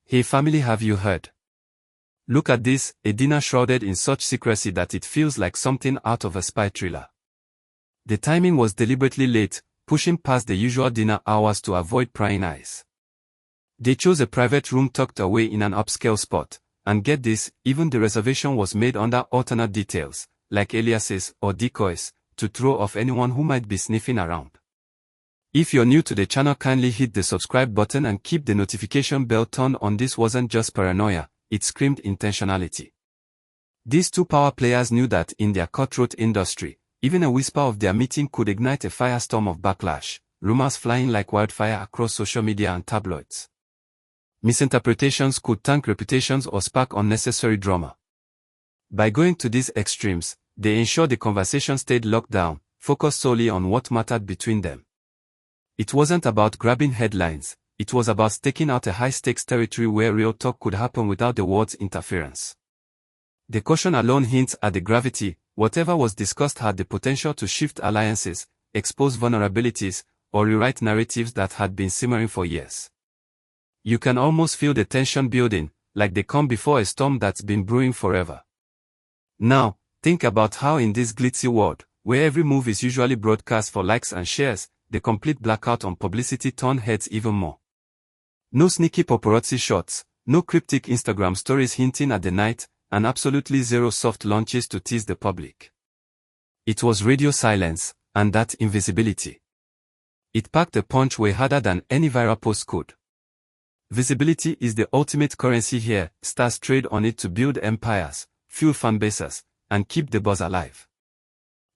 Hey family, have you heard? Look at this, a dinner shrouded in such secrecy that it feels like something out of a spy thriller. The timing was deliberately late, pushing past the usual dinner hours to avoid prying eyes. They chose a private room tucked away in an upscale spot, and get this, even the reservation was made under alternate details, like aliases or decoys, to throw off anyone who might be sniffing around. If you're new to the channel, kindly hit the subscribe button and keep the notification bell turned on. This wasn't just paranoia, it screamed intentionality. These two power players knew that in their cutthroat industry, even a whisper of their meeting could ignite a firestorm of backlash, rumors flying like wildfire across social media and tabloids. Misinterpretations could tank reputations or spark unnecessary drama. By going to these extremes, they ensured the conversation stayed locked down, focused solely on what mattered between them. It wasn't about grabbing headlines, it was about staking out a high-stakes territory where real talk could happen without the world's interference. The caution alone hints at the gravity. Whatever was discussed had the potential to shift alliances, expose vulnerabilities, or rewrite narratives that had been simmering for years. You can almost feel the tension building, like the calm before a storm that's been brewing forever. Now, think about how in this glitzy world, where every move is usually broadcast for likes and shares, the complete blackout on publicity turned heads even more. No sneaky paparazzi shots, no cryptic Instagram stories hinting at the night, and absolutely zero soft launches to tease the public. It was radio silence, and that invisibility. It packed a punch way harder than any viral post could. Visibility is the ultimate currency here. Stars trade on it to build empires, fuel fan bases, and keep the buzz alive.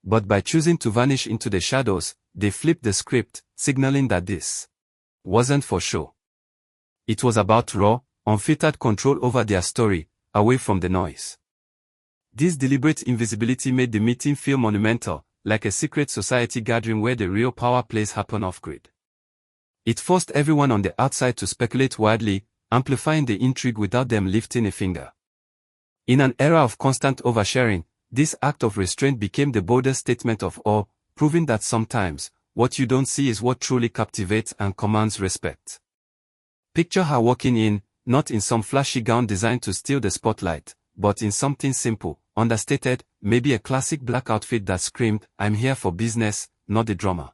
But by choosing to vanish into the shadows, they flipped the script, signaling that this wasn't for show. It was about raw, unfiltered control over their story, away from the noise. This deliberate invisibility made the meeting feel monumental, like a secret society gathering where the real power plays happen off-grid. It forced everyone on the outside to speculate wildly, amplifying the intrigue without them lifting a finger. In an era of constant oversharing, this act of restraint became the boldest statement of all, proving that sometimes, what you don't see is what truly captivates and commands respect. Picture her walking in, not in some flashy gown designed to steal the spotlight, but in something simple, understated, maybe a classic black outfit that screamed, "I'm here for business, not the drama."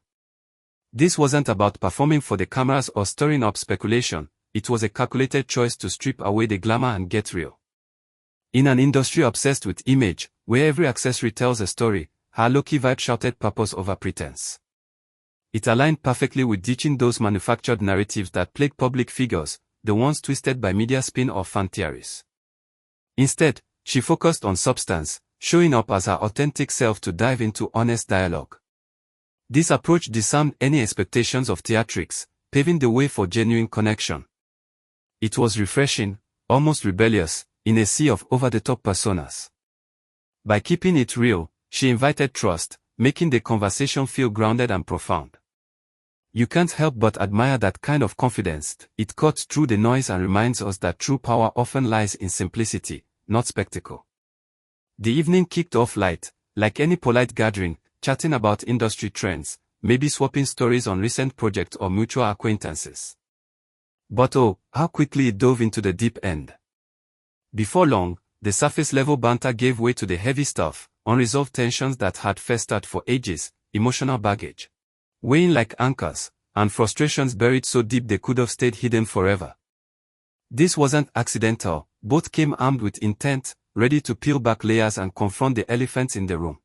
This wasn't about performing for the cameras or stirring up speculation, it was a calculated choice to strip away the glamour and get real. In an industry obsessed with image, where every accessory tells a story, her low-key vibe shouted purpose over pretense. It aligned perfectly with ditching those manufactured narratives that plague public figures, the ones twisted by media spin or fan theories. Instead, she focused on substance, showing up as her authentic self to dive into honest dialogue. This approach disarmed any expectations of theatrics, paving the way for genuine connection. It was refreshing, almost rebellious, in a sea of over-the-top personas. By keeping it real, she invited trust, making the conversation feel grounded and profound. You can't help but admire that kind of confidence. It cuts through the noise and reminds us that true power often lies in simplicity, not spectacle. The evening kicked off light, like any polite gathering, chatting about industry trends, maybe swapping stories on recent projects or mutual acquaintances. But oh, how quickly it dove into the deep end. Before long, the surface-level banter gave way to the heavy stuff, unresolved tensions that had festered for ages, emotional baggage, weighing like anchors, and frustrations buried so deep they could have stayed hidden forever. This wasn't accidental, both came armed with intent, ready to peel back layers and confront the elephants in the room.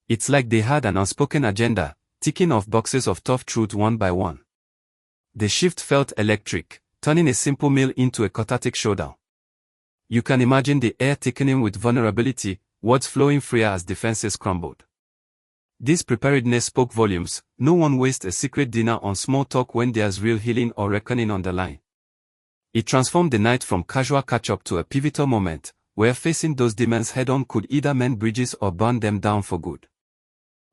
It's like they had an unspoken agenda, ticking off boxes of tough truth one by one. The shift felt electric, turning a simple meal into a cathartic showdown. You can imagine the air thickening with vulnerability, words flowing freer as defenses crumbled. This preparedness spoke volumes. No one wastes a secret dinner on small talk when there's real healing or reckoning on the line. It transformed the night from casual catch-up to a pivotal moment, where facing those demons head-on could either mend bridges or burn them down for good.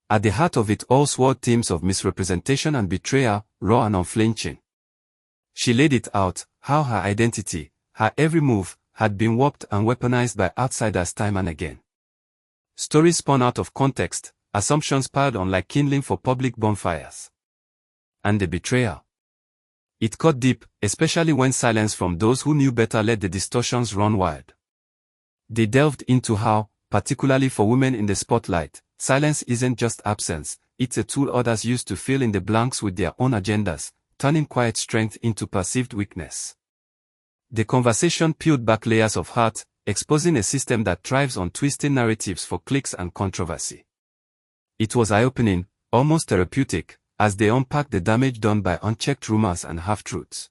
At the heart of it all swirled themes of misrepresentation and betrayal, raw and unflinching. She laid it out, how her identity, her every move, had been warped and weaponized by outsiders time and again. Stories spun out of context, assumptions piled on like kindling for public bonfires. And the betrayal. It cut deep, especially when silence from those who knew better let the distortions run wild. They delved into how, particularly for women in the spotlight, silence isn't just absence, it's a tool others use to fill in the blanks with their own agendas, turning quiet strength into perceived weakness. The conversation peeled back layers of hurt, exposing a system that thrives on twisting narratives for clicks and controversy. It was eye-opening, almost therapeutic, as they unpacked the damage done by unchecked rumors and half-truths.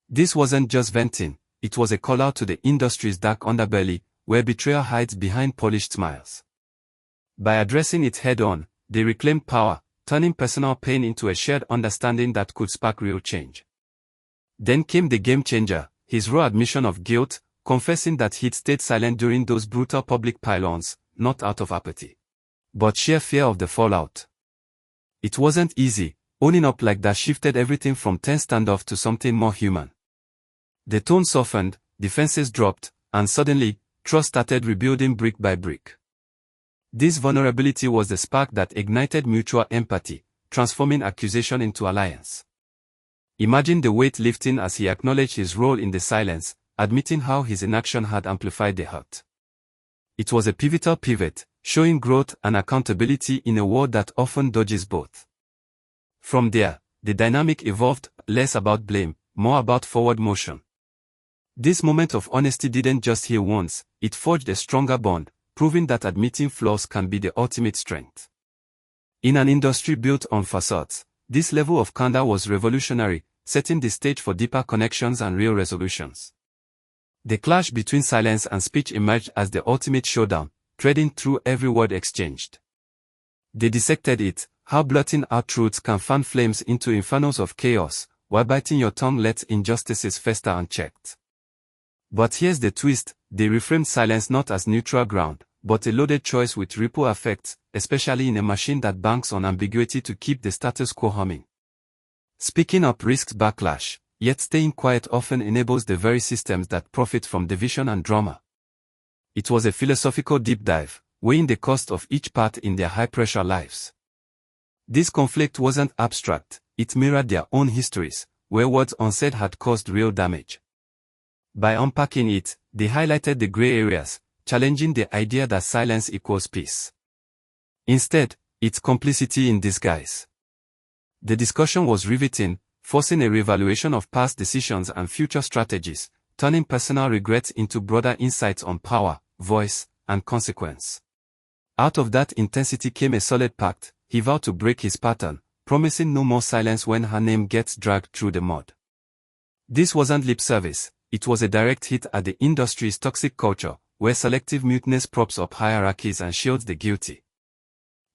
This wasn't just venting, it was a call-out to the industry's dark underbelly, where betrayal hides behind polished smiles. By addressing it head-on, they reclaimed power, turning personal pain into a shared understanding that could spark real change. Then came the game changer, his raw admission of guilt, confessing that he'd stayed silent during those brutal public pylons, not out of apathy, but sheer fear of the fallout. It wasn't easy, owning up like that shifted everything from tense standoff to something more human. The tone softened, defenses dropped, and suddenly, trust started rebuilding brick by brick. This vulnerability was the spark that ignited mutual empathy, transforming accusation into alliance. Imagine the weight lifting as he acknowledged his role in the silence, admitting how his inaction had amplified the hurt. It was a pivotal pivot, showing growth and accountability in a world that often dodges both. From there, the dynamic evolved, less about blame, more about forward motion. This moment of honesty didn't just heal wounds, it forged a stronger bond, proving that admitting flaws can be the ultimate strength. In an industry built on facades, this level of candor was revolutionary, setting the stage for deeper connections and real resolutions. The clash between silence and speech emerged as the ultimate showdown, threading through every word exchanged. They dissected it, how blurting out truths can fan flames into infernos of chaos, while biting your tongue lets injustices fester unchecked. But here's the twist, they reframed silence not as neutral ground, but a loaded choice with ripple effects, especially in a machine that banks on ambiguity to keep the status quo humming. Speaking up risks backlash, yet staying quiet often enables the very systems that profit from division and drama. It was a philosophical deep dive, weighing the cost of each part in their high-pressure lives. This conflict wasn't abstract, it mirrored their own histories, where words unsaid had caused real damage. By unpacking it, they highlighted the gray areas, challenging the idea that silence equals peace. Instead, it's complicity in disguise. The discussion was riveting, forcing a reevaluation of past decisions and future strategies, turning personal regrets into broader insights on power, voice, and consequence. Out of that intensity came a solid pact. He vowed to break his pattern, promising no more silence when her name gets dragged through the mud. This wasn't lip service, it was a direct hit at the industry's toxic culture, where selective muteness props up hierarchies and shields the guilty.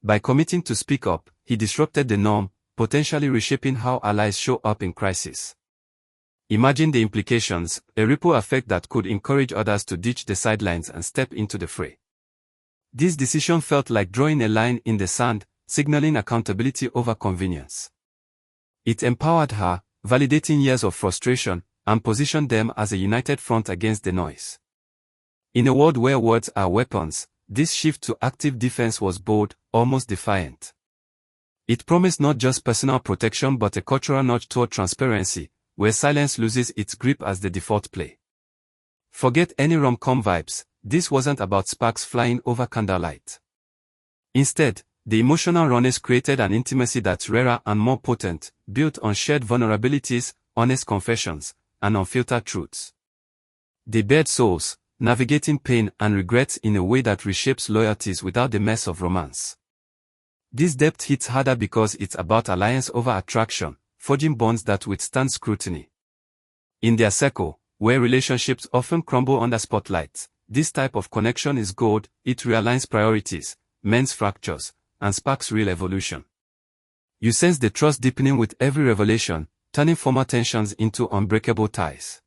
By committing to speak up, he disrupted the norm, potentially reshaping how allies show up in crisis. Imagine the implications, a ripple effect that could encourage others to ditch the sidelines and step into the fray. This decision felt like drawing a line in the sand, signaling accountability over convenience. It empowered her, validating years of frustration, and positioned them as a united front against the noise. In a world where words are weapons, this shift to active defense was bold, almost defiant. It promised not just personal protection but a cultural nudge toward transparency, where silence loses its grip as the default play. Forget any rom-com vibes, this wasn't about sparks flying over candlelight. Instead, the emotional rawness created an intimacy that's rarer and more potent, built on shared vulnerabilities, honest confessions, and unfiltered truths. They bared souls, navigating pain and regrets in a way that reshapes loyalties without the mess of romance. This depth hits harder because it's about alliance over attraction, forging bonds that withstand scrutiny. In their circle, where relationships often crumble under spotlights, this type of connection is gold. It realigns priorities, mends fractures, and sparks real evolution. You sense the trust deepening with every revelation, turning former tensions into unbreakable ties.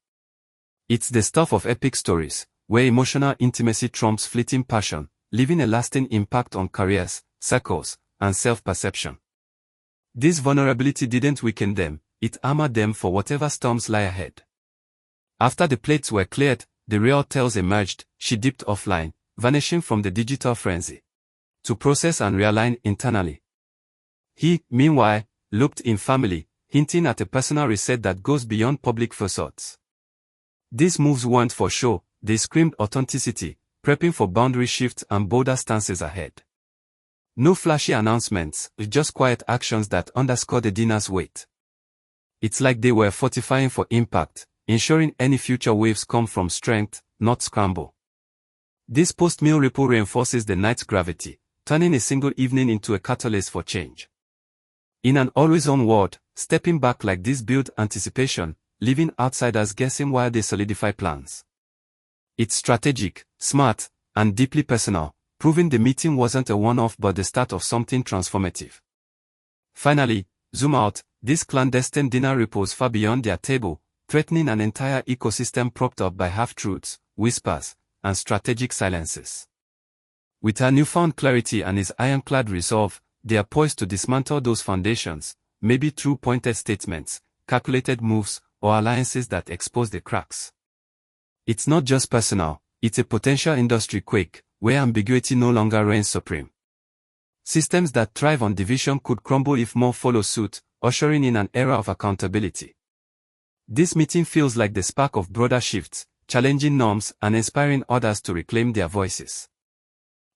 It's the stuff of epic stories, where emotional intimacy trumps fleeting passion, leaving a lasting impact on careers, circles, and self-perception. This vulnerability didn't weaken them, it armored them for whatever storms lie ahead. After the plates were cleared, the real tales emerged. She dipped offline, vanishing from the digital frenzy, to process and realign internally. He, meanwhile, looped in family, hinting at a personal reset that goes beyond public facades. These moves weren't for show, they screamed authenticity, prepping for boundary shifts and bolder stances ahead. No flashy announcements, just quiet actions that underscore the dinner's weight. It's like they were fortifying for impact, ensuring any future waves come from strength, not scramble. This post-meal ripple reinforces the night's gravity, turning a single evening into a catalyst for change. In an always-on world, stepping back like this builds anticipation, leaving outsiders guessing while they solidify plans. It's strategic, smart, and deeply personal, proving the meeting wasn't a one-off but the start of something transformative. Finally, zoom out, this clandestine dinner ripples far beyond their table, threatening an entire ecosystem propped up by half-truths, whispers, and strategic silences. With her newfound clarity and his ironclad resolve, they are poised to dismantle those foundations, maybe through pointed statements, calculated moves, or alliances that expose the cracks. It's not just personal, it's a potential industry quake, where ambiguity no longer reigns supreme. Systems that thrive on division could crumble if more follow suit, ushering in an era of accountability. This meeting feels like the spark of broader shifts, challenging norms and inspiring others to reclaim their voices.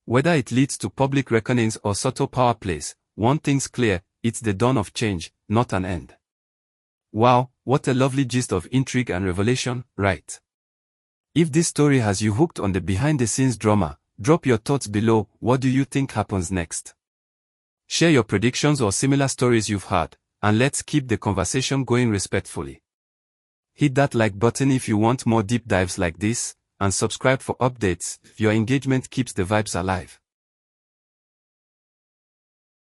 Whether it leads to public reckonings or subtle power plays, one thing's clear, it's the dawn of change, not an end. Wow, what a lovely gist of intrigue and revelation, right? If this story has you hooked on the behind-the-scenes drama, drop your thoughts below. What do you think happens next? Share your predictions or similar stories you've heard, and let's keep the conversation going respectfully. Hit that like button if you want more deep dives like this, and subscribe for updates. Your engagement keeps the vibes alive.